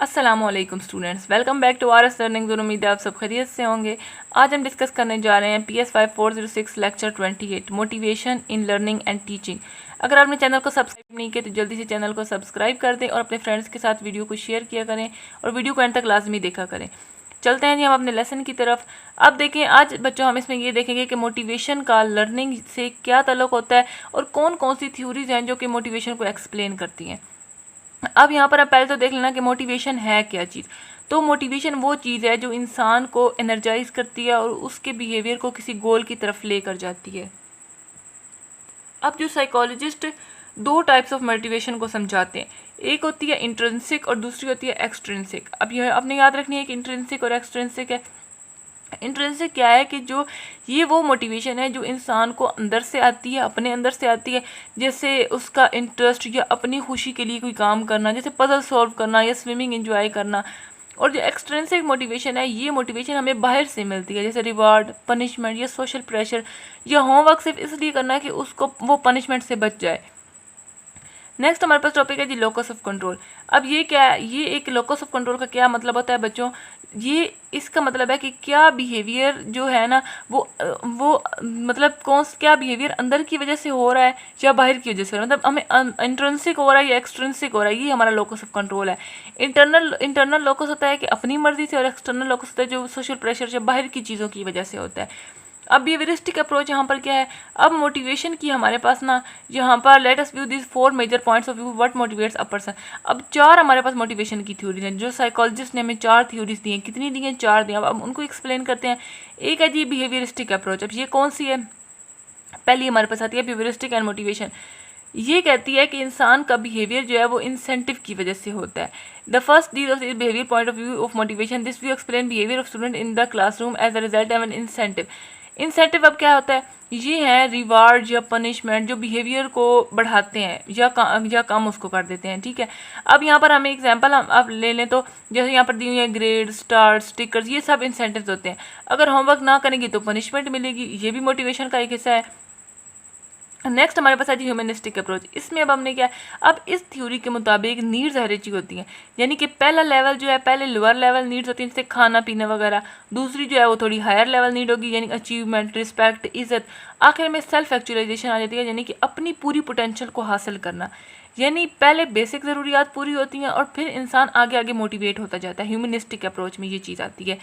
अस्सलामुअलैकुम students, welcome back to R S learning zone. उम्मीद है आप सब खैरियत से होंगे। आज हम डिस्कस करने जा रहे हैं PS5406 lecture 28 motivation in learning and teaching. अगर आपने चैनल को सब्सक्राइब नहीं किया तो जल्दी से चैनल को सब्सक्राइब कर दें और अपने फ्रेंड्स के साथ वीडियो को शेयर किया करें और वीडियो को एंड तक लाजमी देखा करें। चलते हैं जी हम अपने लेसन की तरफ। अब देखें आज बच्चों हम इसमें ये देखेंगे कि मोटिवेशन का लर्निंग से क्या ताल्लुक़ होता है और कौन कौन सी थ्योरीज हैं जो कि मोटिवेशन को एक्सप्लेन करती हैं। अब यहाँ पर आप पहले तो देख लेना कि मोटिवेशन है क्या चीज़। तो मोटिवेशन वो चीज़ है जो इंसान को एनर्जाइज करती है और उसके बिहेवियर को किसी गोल की तरफ लेकर जाती है। अब जो साइकोलॉजिस्ट दो टाइप्स ऑफ मोटिवेशन को समझाते हैं, एक होती है इंट्रिंसिक और दूसरी होती है एक्सट्रिंसिक। अब यह आपने याद रखनी है कि इंट्रिंसिक और एक्सट्रिंसिक है। इंट्रिंसिक क्या है कि जो ये वो मोटिवेशन है जो इंसान को अंदर से आती है, अपने अंदर से आती है, जैसे उसका इंटरेस्ट या अपनी खुशी के लिए कोई काम करना, जैसे पजल सॉल्व करना या स्विमिंग एंजॉय करना। और जो एक्सट्रिंसिक मोटिवेशन है, ये मोटिवेशन हमें बाहर से मिलती है, जैसे रिवार्ड, पनिशमेंट या सोशल प्रेशर या होमवर्क सिर्फ इसलिए करना है कि उसको वो पनिशमेंट से बच जाए। नेक्स्ट हमारे पास टॉपिक है जी लोकस ऑफ कंट्रोल। अब ये क्या है, ये एक लोकस ऑफ कंट्रोल का क्या मतलब होता है बच्चों, ये इसका मतलब है कि क्या बिहेवियर जो है ना वो मतलब क्या बिहेवियर अंदर की वजह से हो रहा है या बाहर की वजह से हो रहा है, मतलब हमें इंट्रिंसिक हो रहा है या एक्सट्रिंसिक हो रहा है, ये हमारा लोकस ऑफ कंट्रोल है। इंटरनल लोकस होता है कि अपनी मर्जी से, और एक्सटर्नल लोकस होता है जो सोशल प्रेशर या बाहर की चीज़ों की वजह से होता है। अब बिहेवियरिस्टिक अप्रोच यहाँ पर क्या है, अब मोटिवेशन की हमारे पास ना यहाँ पर let us view this 4 major points of view what motivates a person. अब 4 हमारे पास मोटिवेशन की थ्योरीज हैं, जो साइकोलॉजिस्ट ने हमें 4 थ्योरीज दी हैं। कितनी दी हैं? 4 दी हैं। अब उनको एक्सप्लेन करते हैं। एक है जी बिहेवियरिस्टिक अप्रोच। अब ये कौन सी है? पहली हमारे पास आती है बिहेवियरिस्टिक एंड मोटिवेशन। ये कहती है कि इंसान का बिहेवियर जो है वो इंसेंटिव की वजह से होता है। The first deal of behaviour point of view of motivation, this view explain behaviour of student in the classroom as a result of an incentive. Incentive अब क्या होता है? ये है रिवार्ड या पनिशमेंट जो बिहेवियर को बढ़ाते हैं या कम उसको कर देते हैं। ठीक है, अब यहाँ पर हमें एग्जांपल हम अब ले लें तो जैसे यहाँ पर दी हुई है ग्रेड, स्टार, स्टिकर्स, ये सब इंसेंटिव्स होते हैं। अगर होमवर्क ना करेंगे तो पनिशमेंट मिलेगी, ये भी मोटिवेशन का एक हिस्सा है। नेक्स्ट हमारे पास है ह्यूमनिस्टिक अप्रोच। इसमें अब हमने क्या है, अब इस थ्योरी के मुताबिक नीड्स हर एक चीज़ होती हैं, यानी कि पहला लेवल जो है, पहले लोअर लेवल नीड्स होती हैं जैसे खाना पीना वगैरह, दूसरी जो है वो थोड़ी हायर लेवल नीड होगी यानी अचीवमेंट, रिस्पेक्ट, इज्जत, आखिर में सेल्फ एक्चुअलाइजेशन आ जाती है यानी कि अपनी पूरी पोटेंशियल को हासिल करना। यानी पहले बेसिक ज़रूरियात पूरी होती हैं और फिर इंसान आगे आगे मोटिवेट होता जाता है। ह्यूमनिस्टिक अप्रोच में ये चीज़ आती है।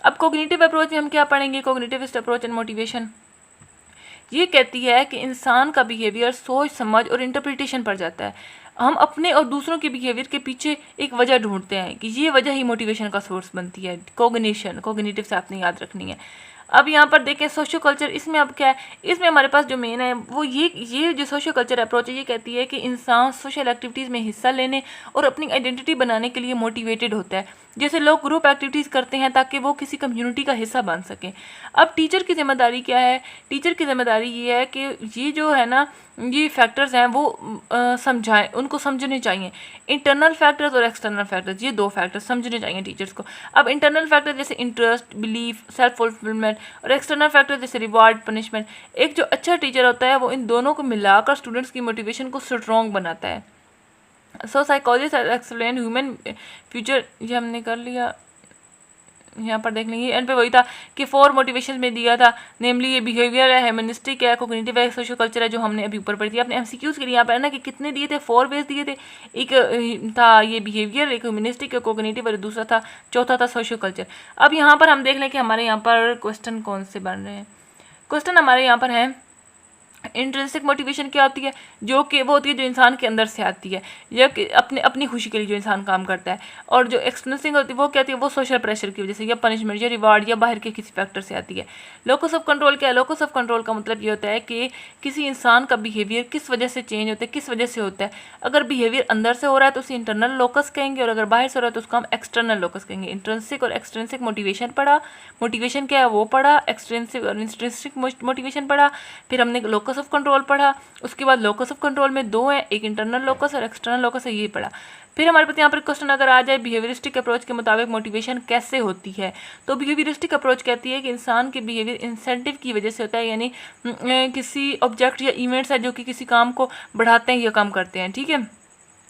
अब कोग्निटिव अप्रोच में हम क्या पढ़ेंगे? कोग्निटिविस्ट अप्रोच एंड मोटिवेशन ये कहती है कि इंसान का बिहेवियर सोच समझ और इंटरप्रिटेशन पर जाता है। हम अपने और दूसरों के बिहेवियर के पीछे एक वजह ढूंढते हैं कि ये वजह ही मोटिवेशन का सोर्स बनती है। कोग्निटिव से आपने याद रखनी है। अब यहाँ पर देखें सोशो कल्चर, इसमें अब क्या है, इसमें हमारे पास जो मेन है वो ये जो सोशो कल्चर अप्रोच है, ये कहती है कि इंसान सोशल एक्टिविटीज़ में हिस्सा लेने और अपनी आइडेंटिटी बनाने के लिए मोटिवेटेड होता है। जैसे लोग ग्रुप एक्टिविटीज़ करते हैं ताकि वो किसी कम्युनिटी का हिस्सा बन सकें। अब टीचर की जिम्मेदारी क्या है? टीचर की जिम्मेदारी ये है कि ये जो है ना, ये फैक्टर्स हैं वो समझाएं, उनको समझने चाहिए। इंटरनल फैक्टर्स और एक्सटर्नल फैक्टर्स, ये दो फैक्टर्स समझने चाहिए टीचर्स को। अब इंटरनल फैक्टर जैसे इंटरेस्ट, बिलीफ, सेल्फ फुलफिलमेंट, और एक्सटर्नल फैक्टर जैसे रिवार्ड, पनिशमेंट। एक जो अच्छा टीचर होता है वो इन दोनों को मिलाकर स्टूडेंट्स की मोटिवेशन को स्ट्रॉन्ग बनाता है। सो साइकोलॉजिस्ट एक्सप्लेन ह्यूमन फ्यूचर, ये हमने कर लिया। यहाँ पर देख लेंगे एंड पे वही था कि 4 मोटिवेशन में दिया था, नेमली ये बिहेवियर है, ह्यूमनिस्टिक है, कोग्निटिव है, सोशल कल्चर है, जो हमने अभी ऊपर पढ़ी थी। आपने एमसीक्यूज के लिए यहाँ पर ना कि कितने दिए थे, 4 वेज दिए थे। एक था ये बिहेवियर, एक ह्यूमनिस्टिक, एक कोग्निटिव और दूसरा था, चौथा था सोशल कल्चर। अब यहाँ पर हम देख लें कि हमारे यहाँ पर क्वेश्चन कौन से बन रहे हैं। क्वेश्चन हमारे यहाँ पर हैं इंट्रिंसिक मोटिवेशन क्या होती है, जो कि वो होती है जो इंसान के अंदर से आती है या कि अपनी खुशी के लिए जो इंसान काम करता है। और जो एक्सटर्नल होती है वो क्या होती है, वो सोशल प्रेशर की वजह से या पनिशमेंट या रिवार्ड या बाहर के किसी फैक्टर से आती है। लोकस ऑफ कंट्रोल क्या है? लोकस ऑफ कंट्रोल का मतलब ये होता है कि किसी इंसान का बिहेवियर किस वजह से चेंज होता है, किस वजह से होता है। अगर बिहेवियर अंदर से हो रहा है तो उसे इंटरनल लोकस कहेंगे, और अगर बाहर से हो रहा है तो उसको हम एक्सटर्नल लोकस कहेंगे। इंट्रिंसिक और एक्सट्रिंसिक मोटिवेशन पढ़ा, मोटिवेशन क्या है वो पढ़ा, एक्सट्रिंसिक और इंट्रिंसिक मोटिवेशन पढ़ा, फिर हमने लोकस ऑफ कंट्रोल पढ़ा। उसके बाद लोकस ऑफ कंट्रोल में 2 हैं, एक इंटरनल लोकस और एक्सटर्नल लोकस है, ये पढ़ा। फिर हमारे पास यहाँ पर क्वेश्चन अगर आ जाए बिहेवियरिस्टिक अप्रोच के मुताबिक मोटिवेशन कैसे होती है, तो बिहेवियरिस्टिक अप्रोच कहती है कि इंसान के बिहेवियर इंसेंटिव की वजह से होता है, यानी किसी ऑब्जेक्ट या इवेंट्स है जो कि किसी काम को बढ़ाते हैं या कम करते हैं। ठीक है,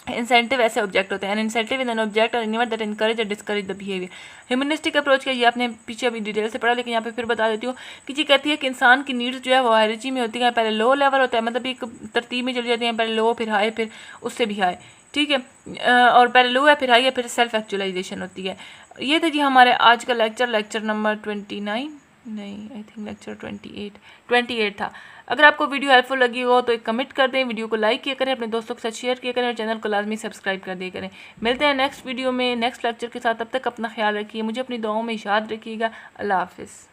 इंसेंटिव ऐसे ऑब्जेक्ट होते हैं, N incentive in an object और इवेंट दैट इनकरेज और discourage the behaviour. Humanistic approach का ये आपने पीछे अभी डिटेल से पढ़ा, लेकिन यहाँ पे फिर बता देती हूँ कि ये कहती है कि इंसान की नीड्स जो है वो हायरार्की में होती है, पहले लो लेवल होता है, मतलब एक तरतीब में चली जाती है, पहले लो फिर हाई फिर उससे भी हाई, ठीक है, और पहले लो है फिर हाई है फिर सेल्फ एक्चुअलाइजेशन होती है। ये था जी हमारे आज का लेक्चर नंबर 29 नहीं, आई थिंक लेक्चर 28 था। अगर आपको वीडियो हेल्पफुल लगी हो तो एक कमेंट कर दें, वीडियो को लाइक किया करें, अपने दोस्तों के साथ शेयर किया करें और चैनल को लाजमी सब्सक्राइब कर दिया करें। मिलते हैं नेक्स्ट वीडियो में नेक्स्ट लेक्चर के साथ, तब तक अपना ख्याल रखिए, मुझे अपनी दुआओं में याद रखिएगा। अल्लाह हाफिज़।